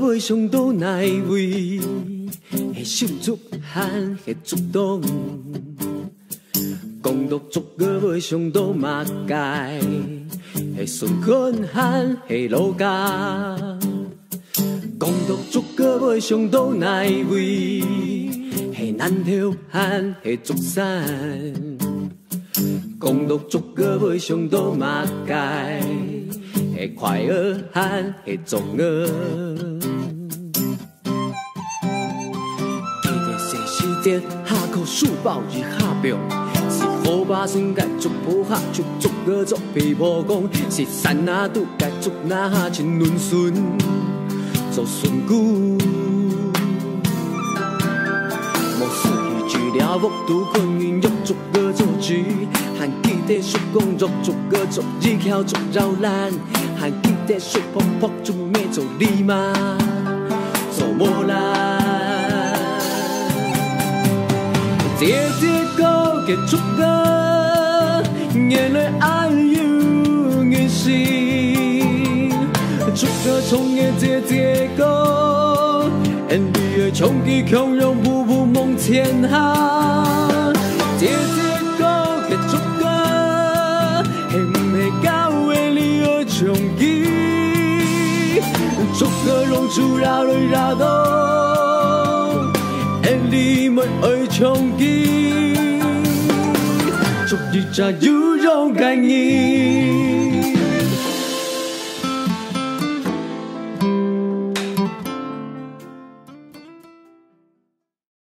要上倒哪位？迄手足汉，迄足动。公道足个要上倒马街，迄孙坤汉，迄老家。公道足个要上倒哪位？迄南条汉，迄足山。公道足个要上倒马街，迄快乐汉，迄中儿。记得细时节，下课书包日下标。是好把孙介足不下，就足个足被破功。是山那拄介足那下亲轮顺，做顺久。无事去治疗木拄困运约足个做局，还记得说工作足个做日巧足绕烂，还记得说扑扑足咩做你妈做无烂。姐姐哥给出个，眼泪爱有眼心，出个冲也姐姐哥，眼里的冲击汹涌步步梦前行。姐姐哥给出个，嘿没高为你而冲击，出个融出绕来绕动，眼里没爱冲击。祝你加油勇敢你。